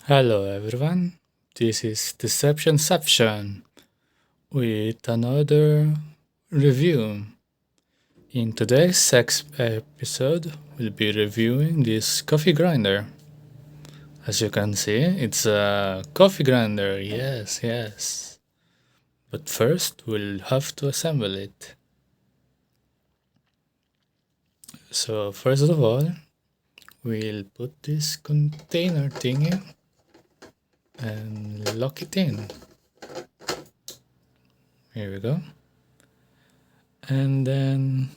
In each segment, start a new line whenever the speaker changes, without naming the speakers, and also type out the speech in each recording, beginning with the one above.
Hello everyone, this is Deceptionception with another review. In today's episode, we'll be reviewing this coffee grinder. As you can see, it's a coffee grinder, yes. But first, we'll have to assemble it. So first of all, we'll put this container thingy and lock it in. Here we go. And then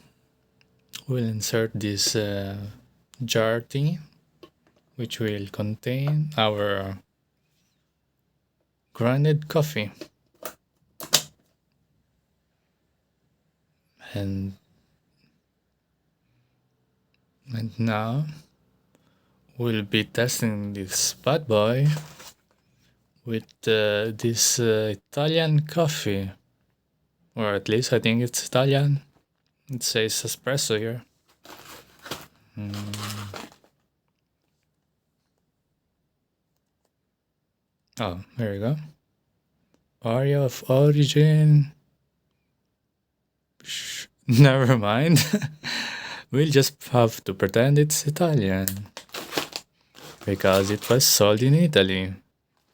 we'll insert this jar thingy, which will contain our grounded coffee. And now we'll be testing this bad boy with this Italian coffee, or at least I think it's Italian. It says espresso here. Oh, there you go. Area of origin. Never mind. We'll just have to pretend it's Italian. Because it was sold in Italy.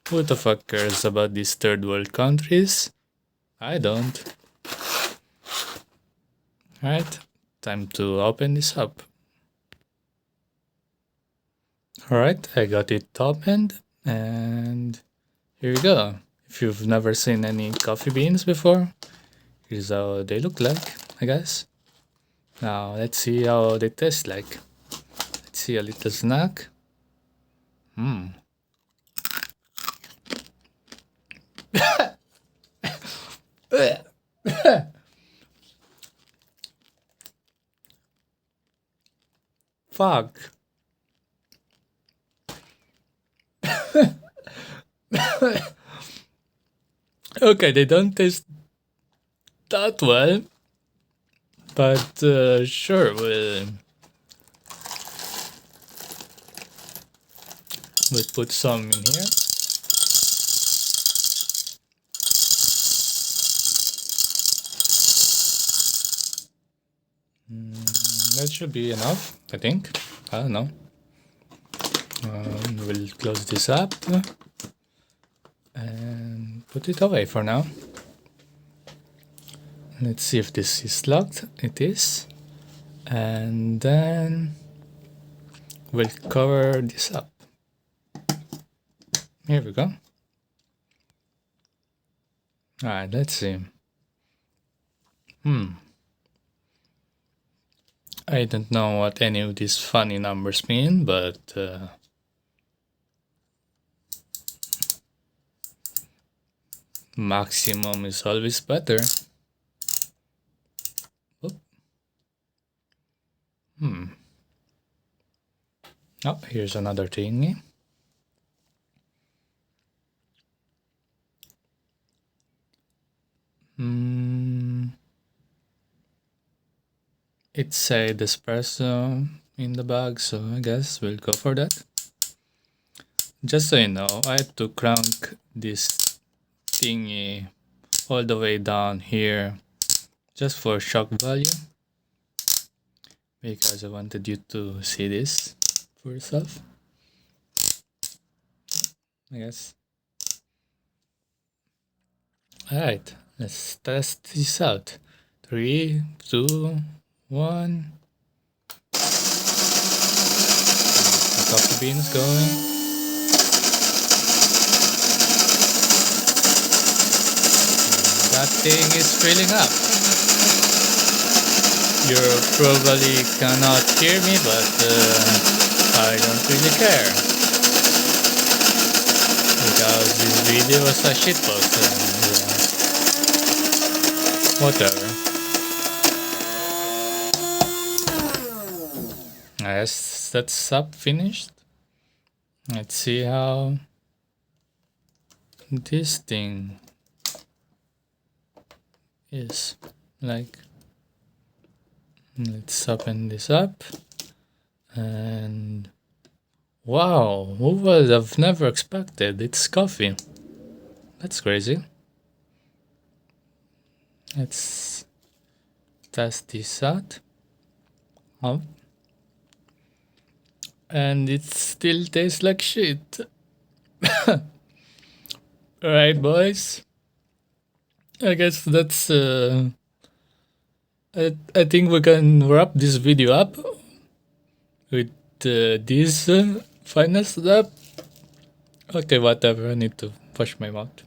Who the fuck cares about these third world countries? I don't. Alright, time to open this up. Alright, I got it opened, and here we go. If you've never seen any coffee beans before, here's how they look like, I guess. Now, let's see how they taste like. Let's see a little snack. Fuck. Okay, they don't taste that well, but sure, we'll put some in here. That should be enough, I think. I don't know. We'll close this up and put it away for now. Let's see if this is locked. It is. And then we'll cover this up. Here we go. Alright, let's see. I don't know what any of these funny numbers mean, but maximum is always better. Oop. Oh, here's another thingy. It said espresso in the bag, so I guess we'll go for that. Just so you know, I had to crank this thingy all the way down here just for shock value, because I wanted you to see this for yourself, I guess. Alright, let's test this out. 3, 2, 1. The coffee bean is going. That thing is filling up. You probably cannot hear me, but I don't really care. Because this video was a shitpost and whatever. Yes, that's up, finished. Let's see how this thing is like. Let's open this up, and Wow, who would have never expected? It's coffee. That's crazy. Let's test this out. Oh. And it still tastes like shit. Alright, boys. I guess that's I think we can wrap this video up with this final step. Okay, whatever. I need to wash my mouth.